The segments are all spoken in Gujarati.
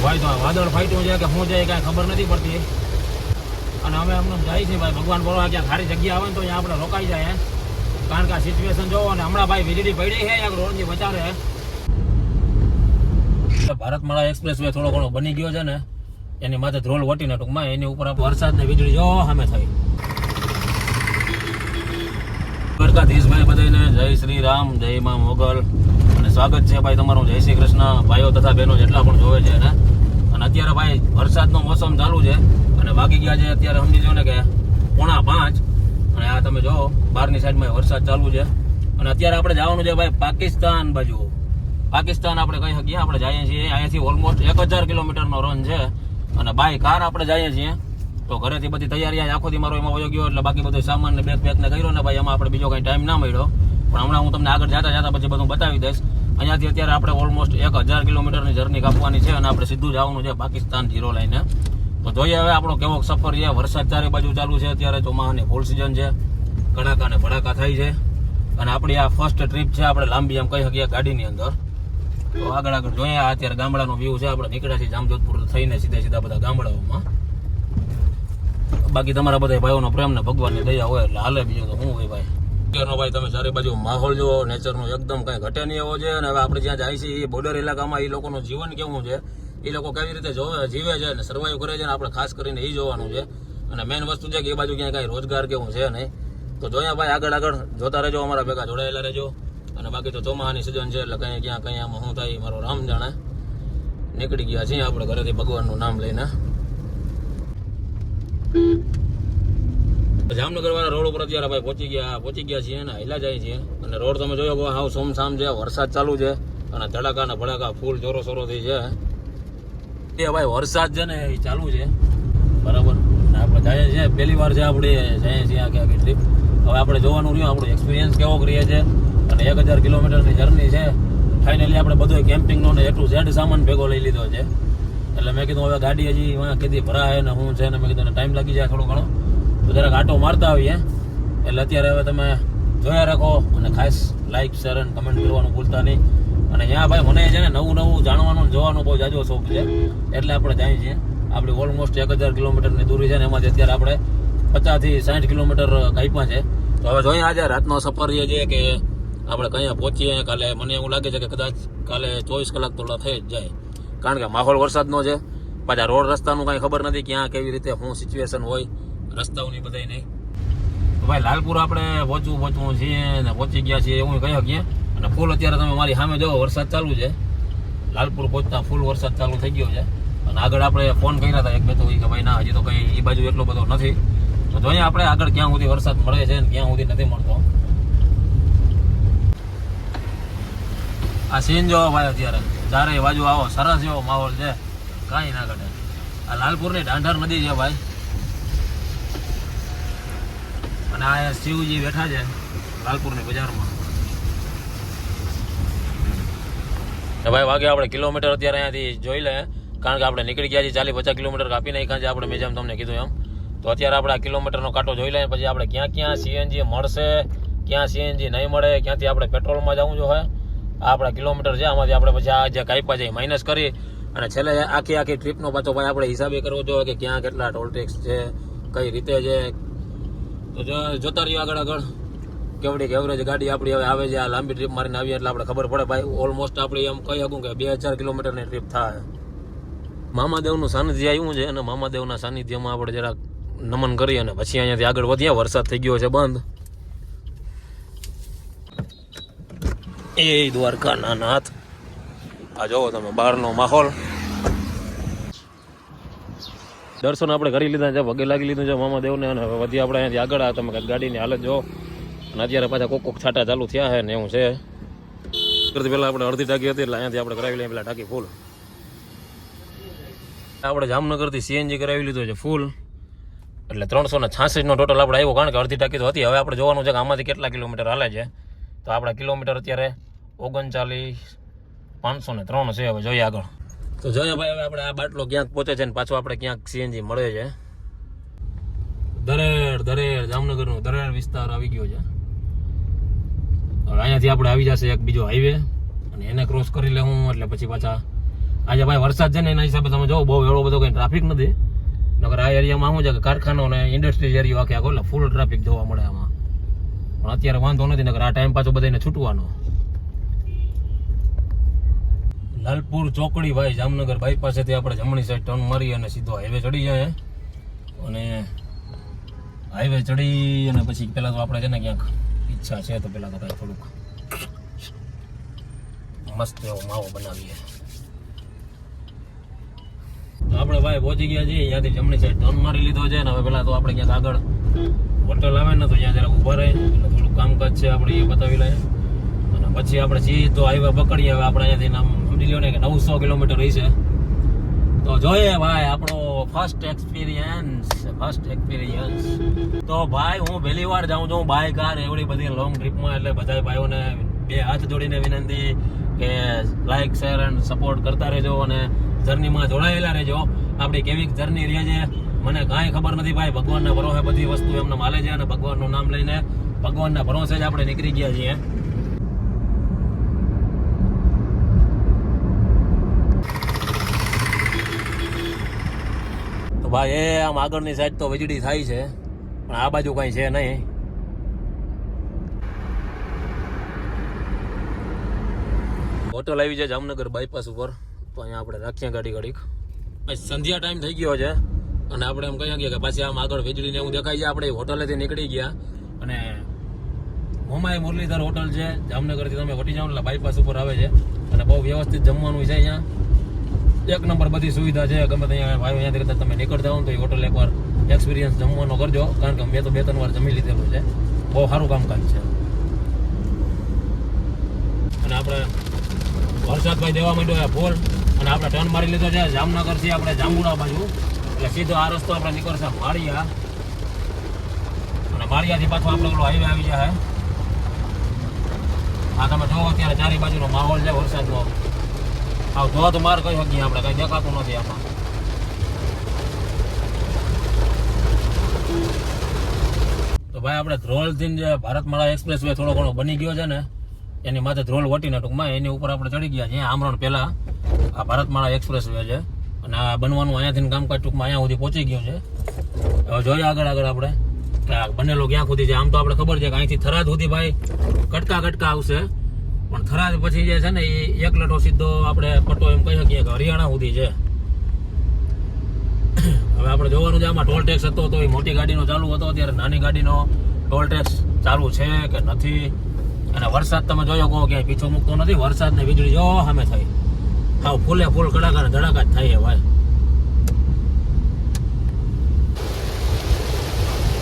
ભાઈ તો વાદળ ફાટ્યું છે કે શું જાય કાંઈ ખબર નથી પડતી. અને અમે અમને જાય છે ભાઈ ભગવાન બોલવા ક્યાં સારી જગ્યા આવે ને તો અહીંયા આપણે રોકાઈ જાય. કારણ કે આ સિચ્યુએશન જોવો ને હમણાં ભાઈ વીજળી પડી છે યાર રોડની બચારે. ભારતમાળા એક્સપ્રેસ વે થોડો ઘણો બની ગયો છે ને એની માથે ધ્રોલ વટીને ટૂંકમાં એની ઉપર વરસાદ ને વીજળી જો સામે થઈ. દ્વારકાધીશભાઈ બધાને જય શ્રી રામ, જય મા મોગલ અને સ્વાગત છે ભાઈ તમારું. જય શ્રી કૃષ્ણ ભાઈઓ તથા બહેનો જેટલા પણ જોવે છે ને. અને અત્યારે ભાઈ વરસાદનો મોસમ ચાલુ છે અને વાગી ગયા છે અત્યારે સમજી જો ને કે 4:30. અને આ તમે જો બહારની સાઈડમાં વરસાદ ચાલુ છે. અને અત્યારે આપણે જવાનું છે ભાઈ પાકિસ્તાન બાજુ. પાકિસ્તાન આપણે કહી શકીએ. આપણે જઈએ છીએ અહીંયાથી ઓલમોસ્ટ 1000 કિલોમીટરનો રન છે. અને બાય કાર આપણે જઈએ છીએ તો ઘરેથી બધી તૈયારી આખો દી મારો એમાં વયો ગયો એટલે બાકી બધો સામાન ને બેગ ને કર્યો ને ભાઈ એમાં આપણે બીજો કંઈ ટાઈમ ના મળ્યો. પણ હમણાં હું તમને આગળ જતા પછી બધું બતાવી દઈશ. અહીંયાથી અત્યારે આપણે ઓલમોસ્ટ 1000 કિલોમીટરની જર્ની કાપવાની છે અને આપણે સીધું જવાનું છે પાકિસ્તાન ઝીરો લાઈને. તો જોઈએ હવે આપણો કેવો સફર છે. વરસાદ ચારે બાજુ ચાલુ છે અત્યારે, ચોમાસાની ફૂલ સિઝન છે, કડાકા ને ભડાકા થાય છે. અને આપણી આ ફર્સ્ટ ટ્રીપ છે આપણે લાંબી એમ કહી શકીએ ગાડીની અંદર. તો આગળ જોઈએ અત્યારે ગામડાનો વ્યૂ છે. આપણે નીકળ્યા છીએ જામજોધપુર થઈને સીધા બધા ગામડાઓમાં. બાકી તમારા બધા ભાઈઓનો પ્રેમ ને ભગવાનની દયા હોય એટલે હાલે, બીજું તો શું હોય ભાઈ. અત્યારનો ભાઈ તમે ચારે બાજુ માહોલ જુઓ, નેચરનો એકદમ કંઈ ઘટે નહીં એવો છે. અને હવે આપણે જ્યાં જાય છીએ એ બોર્ડર ઇલાકામાં એ લોકોનું જીવન કેવું છે, એ લોકો કેવી રીતે જીવે છે અને સર્વાઈવ કરે છે ને આપણે ખાસ કરીને એ જોવાનું છે. અને મેઇન વસ્તુ છે કે એ બાજુ ક્યાંય કાંઈ રોજગાર કેવું છે નહીં. તો જોઈએ ભાઈ આગળ જોતા રહેજો, અમારા ભેગા જોડાયેલા રહેજો. અને બાકી તો ચોમાસાની સિઝન છે એટલે કંઈ આમાં શું થાય મારો રામ જાણે. નીકળી ગયા છીએ આપણે ઘરેથી ભગવાનનું નામ લઈને. જામનગર વાળા રોડ ઉપર અત્યારે ભાઈ પહોંચી ગયા છીએ ને હેલા જાય છીએ. અને રોડ તમે જોયો કે હાવ સોમસામ છે, વરસાદ ચાલુ છે અને ધડાકા ને ભડાકા ફૂલ જોરો સોરોથી છે. એ ભાઈ વરસાદ છે ને એ ચાલુ છે બરાબર. અને આપણે જઈએ છીએ પહેલી વાર છે આપણે જઈએ છીએ આખી ટ્રીપ. હવે આપણે જોવાનું રહ્યું આપણો એક્સપિરિયન્સ કેવો કરીએ છે. અને 1000 કિલોમીટરની જર્ની છે. ફાઇનલી આપણે બધો કેમ્પિંગનો ને A to Z સામાન ભેગો લઈ લીધો છે. એટલે મેં કીધું હવે ગાડી હજી કીધી ભરાય ને શું છે ને મેં કીધું ટાઈમ લાગી જાય થોડો ઘણો, તો જરાક આટો મારતા આવીએ. એટલે અત્યારે હવે તમે જોયા રાખો અને ખાસ લાઇક શેર અને કમેન્ટ કરવાનું ભૂલતા નહીં. અને ત્યાં ભાઈ મને છે ને નવું જાણવાનું જોવાનું બહુ જાજો શોખ છે. એટલે આપણે જઈએ છીએ. આપણી ઓલમોસ્ટ 1000 કિલોમીટરની દૂરી છે ને એમાંથી અત્યારે આપણે 50 થી 60 કિલોમીટર કાપ્યા છે. તો હવે જોઈએ આજે રાતનો સફર છે કે આપણે કયા પહોંચીએ. કાલે મને એવું લાગે છે કે કદાચ કાલે 24 કલાક તો થઈ જ જાય. કારણ કે માહોલ વરસાદનો છે, પાછા રોડ રસ્તાનું કાંઈ ખબર નથી ક્યાં કેવી રીતે શું સિચ્યુએશન હોય રસ્તાઓની બધાય નહીં. તો ભાઈ લાલપુર આપણે પહોંચવું છીએ ને પહોંચી ગયા છીએ એવું કહી શકીએ. અને ફૂલ અત્યારે તમે મારી સામે જોવો વરસાદ ચાલુ છે. લાલપુર પહોંચતા ફૂલ વરસાદ ચાલુ થઈ ગયો છે. અને આગળ આપણે ફોન કર્યા હતા એક બે તો કે ભાઈ ના હજી તો કંઈ એ બાજુ એટલો બધો નથી. તો જોઈએ આપણે આગળ ક્યાં સુધી વરસાદ મળે છે ને ક્યાં સુધી નથી મળતો. આ સીન જોવો ભાઈ અત્યારે ચારે બાજુ આવો સરસ એવો માહોલ છે, કાંઈ ના ઘટે. આ લાલપુરની ઢાંઢર નદી છે ભાઈ. અને આ શિવજી બેઠા છે લાલપુરની બજારમાં. ભાઈ વાગે આપણે કિલોમીટર અત્યારે અહીંયાથી જોઈ લે. કારણ કે આપણે નીકળી ગયા છીએ 40-50 કિલોમીટર કાપી નાખ્યા છે આપણે, મેં જેમ તમને કીધું એમ. તો અત્યારે આપણે આ કિલોમીટરનો કાંટો જોઈ લઈએ પછી આપણે ક્યાં CNG મળશે, ક્યાં CNG નહીં મળે, ક્યાંથી આપણે પેટ્રોલમાં જવું જોઈએ. આપણા કિલોમીટર છે આમાંથી આપણે પછી આ જે કાપ્યા છે માઇનસ કરી અને છેલ્લે આખી ટ્રીપનો પાછો ભાઈ આપણે હિસાબે કરવો જોઈએ કે ક્યાં કેટલા ટોલ ટેક્સ છે, કઈ રીતે છે. તો જોતા રહ્યો આગળ કેવડી એવરેજ ગાડી આપણી હવે આવે છે. આ લાંબી ટ્રીપ મારીને આવીએ એટલે આપણે ખબર પડે ભાઈ. ઓલમોસ્ટ આપણી એમ કહી શકું કે 2000 કિલોમીટરની ટ્રીપ થાય. મામાદેવનું સાનિધ્ય આવ્યું છે અને મામાદેવના સાનિધ્યમાં આપણે જરાક નમન કરીએ અને પછી અહીંયાથી આગળ વધીએ. વરસાદ થઈ ગયો છે બંધ. એ દ્વારકાના નાથ આ જોવો તમે બહારનો માહોલ. દર્શન આપણે કરી લીધા છે, પગે લાગી લીધું છે મામાદેવને. અને હવે વધી આપણે અહીંયાથી આગળ તમે ગાડીની હાલત જો. અને અત્યારે પાછા કોક છાંટા ચાલુ થયા છે ને એવું છે. પહેલાં આપણે અડધી ટાંકી હતી એટલે અહીંયાથી આપણે કરાવી લઈએ પેલા ટાંકી ફૂલ. આપણે જામનગરથી CNG કરાવી લીધું છે ફૂલ. એટલે 366નો ટોટલ આપણે આવ્યો. કારણ કે અડધી ટાંકી તો હતી. હવે આપણે જોવાનું છે કે આમાંથી કેટલા કિલોમીટર હાલે છે. તો આપણા કિલોમીટર અત્યારે 39,503 છે. હવે જોઈએ આગળ. તો જોઈએ ભાઈ હવે આપણે આ બાટલો ક્યાંક પહોંચે છે ને પાછો આપણે ક્યાંક CNG મળે છે. દરેડ જામનગરનો દરેડ વિસ્તાર આવી ગયો છે. હવે અહીંયાથી આપણે આવી જશે એક બીજો હાઈવે અને એને ક્રોસ કરી લેવું એટલે પછી પાછા આજે ભાઈ વરસાદ છે ને એના હિસાબે તમે જો બહુ એવો બધો કંઈ ટ્રાફિક નથી. નકર આ એરિયામાં શું છે કે કારખાનો ને ઇન્ડસ્ટ્રીઝ એરિયો આખે આખો એટલે ફૂલ ટ્રાફિક જોવા મળે આમાં. પણ અત્યારે વાંધો નથી, નકર આ ટાઈમ પાછો બધાને છૂટવાનો. લાલપુર ચોકડી ભાઈ જામનગર બાયપાસેથી આપણે જમણી સાઈડ ટર્ન મારી અને સીધો હાઈવે ચડી જાય. અને હાઈવે ચડી અને પછી પહેલાં તો આપણે છે ને ક્યાંક ઈચ્છા છે તો પહેલાં તો કાંઈ થોડુંક મસ્ત એવો માવો બનાવીએ. તો આપણે ભાઈ પહોંચી ગયા છીએ, ત્યાંથી જમણી સાઈડ ટર્ન મારી લીધો છે. ને હવે પહેલાં તો આપણે ક્યાંક આગળ હોટલ આવે ને તો ત્યાં જરાક ઊભા રહે એટલે થોડુંક કામકાજ છે આપણે એ બતાવી લઈએ. અને પછી આપણે સીધો હાઈવે પકડીએ. હવે આપણે અહીંયાથી નામ સમજી લો ને કે 900 કિલોમીટર રહી છે. તો જોઈએ ભાઈ આપણો ફર્સ્ટ એક્સપિરિયન્સ. તો ભાઈ હું પહેલી વાર જાઉં છું બાય કાર એવડી બધી લોંગ ટ્રીપમાં. એટલે બધા ભાઈઓને બે હાથ જોડીને વિનંતી કે લાઈક શેર એન્ડ સપોર્ટ કરતા રહેજો અને જર્નીમાં જોડાયેલા રહેજો. આપણી કેવી જર્ની રહે છે મને કાંઈ ખબર નથી ભાઈ. ભગવાનના ભરોસે બધી વસ્તુ એમને માલે છે અને ભગવાનનું નામ લઈને ભગવાનના ભરોસે જ આપણે નીકળી ગયા છીએ. તો ભાઈ એ આમ આગળની સાઈડ તો વીજળી થાય છે પણ આ બાજુ કાંઈ છે નહીં. હોટલ આવી છે જામનગર બાયપાસ ઉપર. તો અહીંયા આપણે રાખીએ ગાડી ઘડીક. સંધ્યા ટાઈમ થઈ ગયો છે અને આપણે એમ કહીએ કે પાછી આમ આગળ વીજળીને એવું દેખાય છે. આપણે હોટલેથી નીકળી ગયા અને મોમાઈ મુરલીધર હોટલ છે જામનગરથી તમે વટી જાઓ એટલે બાયપાસ ઉપર આવે છે. અને બહુ વ્યવસ્થિત જમવાનું છે અહીંયા. એક નંબર બધી સુવિધા છે. ગમે ત્યાં ભાઈ અહીંયાથી કદાચ તમે નીકળતા હો તો એ હોટલ એકવાર એક્સપિરિયન્સ જમવાનો કરજો. કારણ કે મેં તો 2-3 વાર જમી લીધેલું છે. બહુ સારું કામકાજ છે. અને આપણે વરસાદ ભાઈ દેવા માંડ્યો ફૂલ અને આપણે ટર્ન મારી લીધો છે જામનગરથી આપણે જાંબુડા બાજુ. એટલે સીધો આ રસ્તો આપણે નીકળશે માળિયા. અને માળિયાથી પાછો આપણે ઓલો હાઈવે આવી જાય. આ તમે જોવો અત્યારે ચારે બાજુનો માહોલ છે વરસાદનો. આવ ધોધ માર કહી શકીએ આપણે, કઈ દેખાતું નથી આમાં. તો ભાઈ આપણે ધ્રોલથી જે ભારતમાળા એક્સપ્રેસ વે થોડો ઘણો બની ગયો છે ને એની માથે ધ્રોલ વટીને ટૂંકમાં એની ઉપર આપણે ચડી ગયા છીએ. આમરણ પહેલા આ ભારતમાળા એક્સપ્રેસ વે છે અને આ બનવાનું અહીંયાથી કામકાજ ટૂંકમાં અહીંયા સુધી પહોંચી ગયું છે. હવે જોઈએ આગળ આપણે કે આ બનેલો ક્યાં સુધી છે. આમ તો આપણે ખબર છે કે અહીંથી થરાદ સુધી ભાઈ કટકા આવશે. પણ થરાદ પછી જે છે ને એ એક લટો સીધો આપણે પટ્ટો એમ કહી શકીએ કે હરિયાણા સુધી છે. હવે આપણે જોવાનું છે આમાં ટોલ ટેક્સ હતો તો એ મોટી ગાડીનો ચાલુ હતો, અત્યારે નાની ગાડીનો ટોલ ટેક્સ ચાલુ છે કે નથી. અને વરસાદ તમે જોયો કહો ક્યાંય પીછો મૂકતો નથી. વરસાદ ને વીજળી જો સામે થઈ આવ ફૂલે ફૂલ કડાકા ધડાકા જ થાય છે ભાઈ.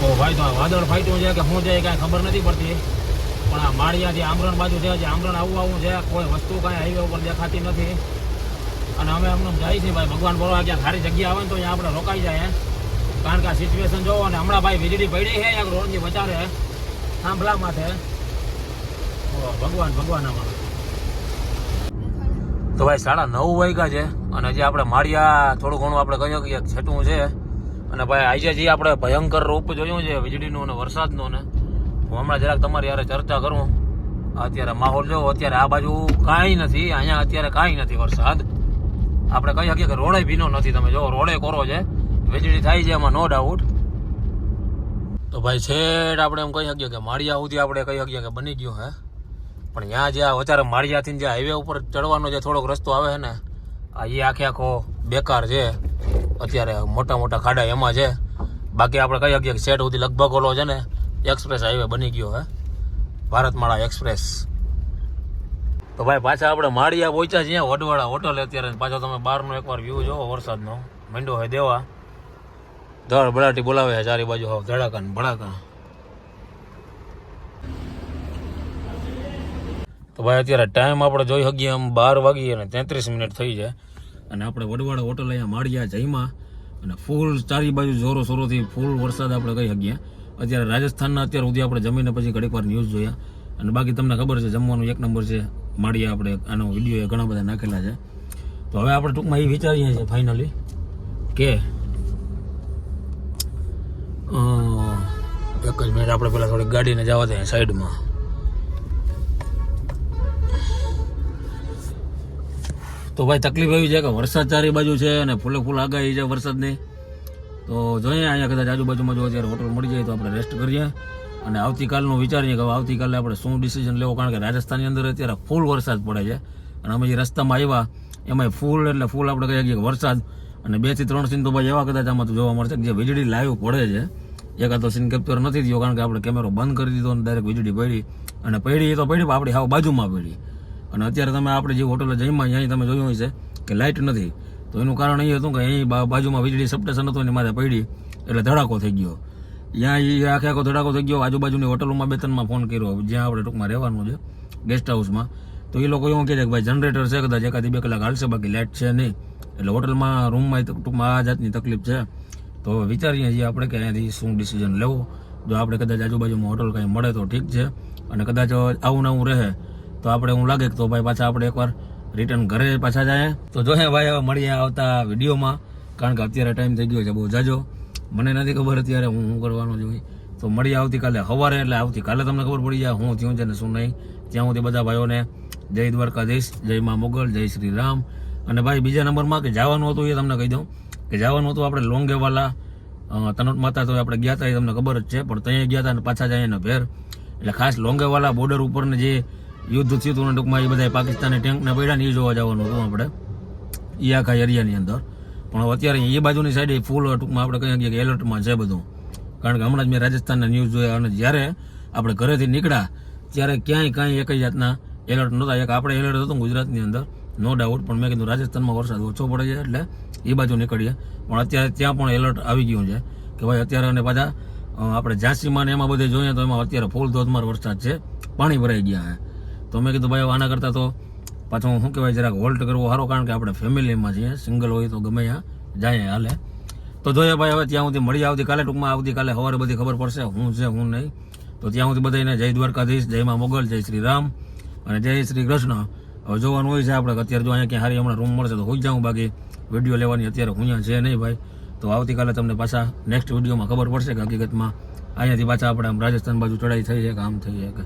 તો ભાઈ તો વાદળ ફાટ્યું છે કે શું છે કાંઈ ખબર નથી પડતી. પણ આ માળિયાથી આમરણ બાજુ છે, આમરણ આવું છે, કોઈ વસ્તુ કાંઈ હાઈવે ઉપર દેખાતી નથી. અને અમે એમને જાય છે ભાઈ ભગવાન બોલવા ક્યાં સારી જગ્યા આવે ને તો અહીંયા આપણે રોકાઈ જાય. કારણ કે આ સિચ્યુએશન જોવો ને હમણાં ભાઈ વીજળી પડી છે એક રોડની વચારે થાંભલા માથે. ભગવાન આમાં તો ભાઈ 9:30 વાગ્યા છે અને હજી આપણે માળિયા થોડું ઘણું આપણે કહ્યું કે છેટું છે. અને ભાઈ આજે જે આપણે ભયંકર રૂપ જોયું છે વીજળીનું અને વરસાદનું ને હું હમણાં જરાક તમારી યારે ચર્ચા કરું. અત્યારે માહોલ જો અત્યારે આ બાજુ કાંઈ નથી, અહીંયા અત્યારે કાંઈ નથી વરસાદ. આપણે કહી શકીએ કે રોડે ભીનો નથી. તમે જો રોડે કોરો છે, વીજળી થાય છે એમાં નો ડાઉટ. તો ભાઈ છેડ આપણે એમ કહી શકીએ કે માળિયા સુધી આપણે કહી શકીએ કે બની ગયું હે. પણ ત્યાં જે અત્યારે માળિયાથી જે હાઈવે ઉપર ચડવાનો જે થોડોક રસ્તો આવે છે ને એ આખો બેકાર છે. અત્યારે મોટા ખાડા એમાં છે. બાકી આપણે કહી શકીએ કે સેટ સુધી લગભગ ઓલો છે ને એક્સપ્રેસ હાઈવે બની ગયો હે, ભારતમાળા એક્સપ્રેસ. તો ભાઈ પાછા આપણે માળિયા પહોંચ્યા છીએ વડવાળા હોટલ. અત્યારે પાછો તમે બહારનો એકવાર વ્યૂ જોવો વરસાદનો માંડો હોય દેવા. ધડ બળાટી બોલાવે છે ચારે બાજુ હવે ધડાકા ને ભડાકા. તો ભાઈ અત્યારે ટાઈમ આપણે જોઈ શકીએ આમ 12 વાગી અને 33 મિનિટ થઈ છે. અને આપણે વડવાળા હોટલ અહીંયા માળિયા જઈમાં અને ફૂલ ચારી બાજુ જોરો સોરોથી ફૂલ વરસાદ આપણે કહી શકીએ. અત્યારે રાજસ્થાનના અત્યારે સુધી આપણે જમીને પછી ઘડીક વાર ન્યૂઝ જોયા. અને બાકી તમને ખબર છે જમવાનું એક નંબર છે. માળિયા આપણે આનો વિડીયો ઘણા બધા નાખેલા છે. તો હવે આપણે ટૂંકમાં એ વિચારીએ છીએ ફાઇનલી કે એક જ મિનિટ આપણે પેલા થોડીક ગાડીને જવા દઈએ સાઈડમાં. તો ભાઈ તકલીફ એવી છે કે વરસાદ ચારે બાજુ છે અને ફૂલે ફૂલ આગાહી છે વરસાદની. તો જોઈએ અહીંયા કદાચ આજુબાજુમાં જો અત્યારે હોટલ મળી જાય તો આપણે રેસ્ટ કરીએ અને આવતીકાલનું વિચારીએ કે આવતીકાલે આપણે શું ડિસિઝન લેવો, કારણ કે રાજસ્થાનની અંદર અત્યારે ફૂલ વરસાદ પડે છે અને અમે જે રસ્તામાં આવ્યા એમાં ફૂલ એટલે ફૂલ આપણે કહીએ કે વરસાદ અને 2 થી 3 સીન તો ભાઈ એવા કદાચ આમાં તો જોવા મળશે કે જે વીજળી લાઈવ પડે છે. એકાદ તો સીન કેપ્ચર નથી થયો કારણ કે આપણે કેમેરો બંધ કરી દીધો અને ડાયરેક્ટ વીજળી પડી અને પડી તો પડી આપણી હાવ બાજુમાં પડી. અને અત્યારે તમે આપણે જે હોટલે જઈમાં અહીં તમે જોયું હોય છે કે લાઇટ નથી, તો એનું કારણ એ હતું કે અહીં બાજુમાં વીજળી સબસ્ટેશન હતું એની માથે પડી એટલે ધડાકો થઈ ગયો. ત્યાં એ આખો ધડાકો થઈ ગયો. આજુબાજુની હોટલોમાં 2-3 ફોન કર્યો જ્યાં આપણે ટૂંકમાં રહેવાનું છે ગેસ્ટ હાઉસમાં, તો એ લોકો એવું કહે છે કે ભાઈ જનરેટર છે કદાચ 1-2 કલાક હાલશે, બાકી લાઇટ છે નહીં. એટલે હોટલમાં રૂમમાં ટૂંકમાં આ જાતની તકલીફ છે. તો વિચારીએ છીએ આપણે કે અહીંયાથી શું ડિસિઝન લેવો. જો આપણે કદાચ આજુબાજુમાં હોટલ કંઈ મળે તો ઠીક છે, અને કદાચ આવું નવું રહે તો આપણે એવું લાગે તો ભાઈ પાછા આપણે એકવાર રિટર્ન ઘરે પાછા જાય. તો જો હે ભાઈ હવે મળીએ આવતા વિડીયોમાં, કારણ કે અત્યારે ટાઈમ થઈ ગયો છે બહુ જાજો, મને નથી ખબર અત્યારે હું શું કરવાનું જોઈએ. તો મળીએ આવતીકાલે સવારે, એટલે આવતીકાલે તમને ખબર પડી જાય હું થયું છે ને શું નહીં. ત્યાં સુધી બધા ભાઈઓને જય દ્વારકાધીશ, જય મા મોગલ, જય શ્રી રામ. અને ભાઈ બીજા નંબરમાં કે જવાનું હતું એ તમને કહી દઉં કે જવાનું હતું આપણે લોંગેવાલા તનોટ માતા, તો આપણે ગયા હતા એ તમને ખબર જ છે, પણ ત્યાં ગયા હતા અને પાછા જાય ને ફેર. એટલે ખાસ લોંગેવાલા બોર્ડર ઉપરને જે યુદ્ધ થયું હતું ટૂંકમાં એ બધા પાકિસ્તાની ટેન્કને પડ્યા ને એ જોવા જવાનું હતું આપણે એ આખા એરિયાની અંદર. પણ અત્યારે એ બાજુની સાઈડ ફૂલ ટૂંકમાં આપણે કહીએ કે એલર્ટમાં છે બધું, કારણ કે હમણાં જ મેં રાજસ્થાનના ન્યૂઝ જોયા અને જ્યારે આપણે ઘરેથી નીકળ્યા ત્યારે ક્યાંય કાંઈ એક જાતના એલર્ટ નહોતા. એક આપણે એલર્ટ હતું ગુજરાતની અંદર નો ડાઉટ, પણ મેં કીધું રાજસ્થાનમાં વરસાદ ઓછો પડે છે એટલે એ બાજુ નીકળીએ. પણ અત્યારે ત્યાં પણ એલર્ટ આવી ગયું છે કે ભાઈ અત્યારે અને પાછા આપણે ઝાંસીમાં ને એમાં બધે જોઈએ તો એમાં અત્યારે ફૂલ ધોધમાર વરસાદ છે, પાણી ભરાઈ ગયા છે. તો મેં કીધું ભાઈ આના કરતાં તો પાછું શું કહેવાય જરાક હોલ્ટ કરવો સારો, કારણ કે આપણે ફેમિલીમાં છીએ, સિંગલ હોય તો ગમે ત્યાં જાય હાલે. તો જોઈએ ભાઈ હવે ત્યાં સુધી મળી આવતીકાલે, ટૂંકમાં આવતીકાલે સવારે બધી ખબર પડશે હું છે હું નહીં. તો ત્યાં સુધી બધાને જય દ્વારકાધીશ, જય મા મોગલ, જય શ્રી રામ અને જય શ્રી કૃષ્ણ. હવે જોવાનું હોય છે આપણે અત્યારે જો અહીંયા ક્યાં સારી હમણાં રૂમ મળશે તો હોઈ જાઉં, બાકી વિડીયો લેવાની અત્યારે અહીંયા છે નહીં ભાઈ. તો આવતીકાલે તમને પાછા નેક્સ્ટ વિડીયોમાં ખબર પડશે કે હકીકતમાં અહીંયાથી પાછા આપણે આમ રાજસ્થાન બાજુ ચડાઈ થઈ છે કે આમ થઈ છે કે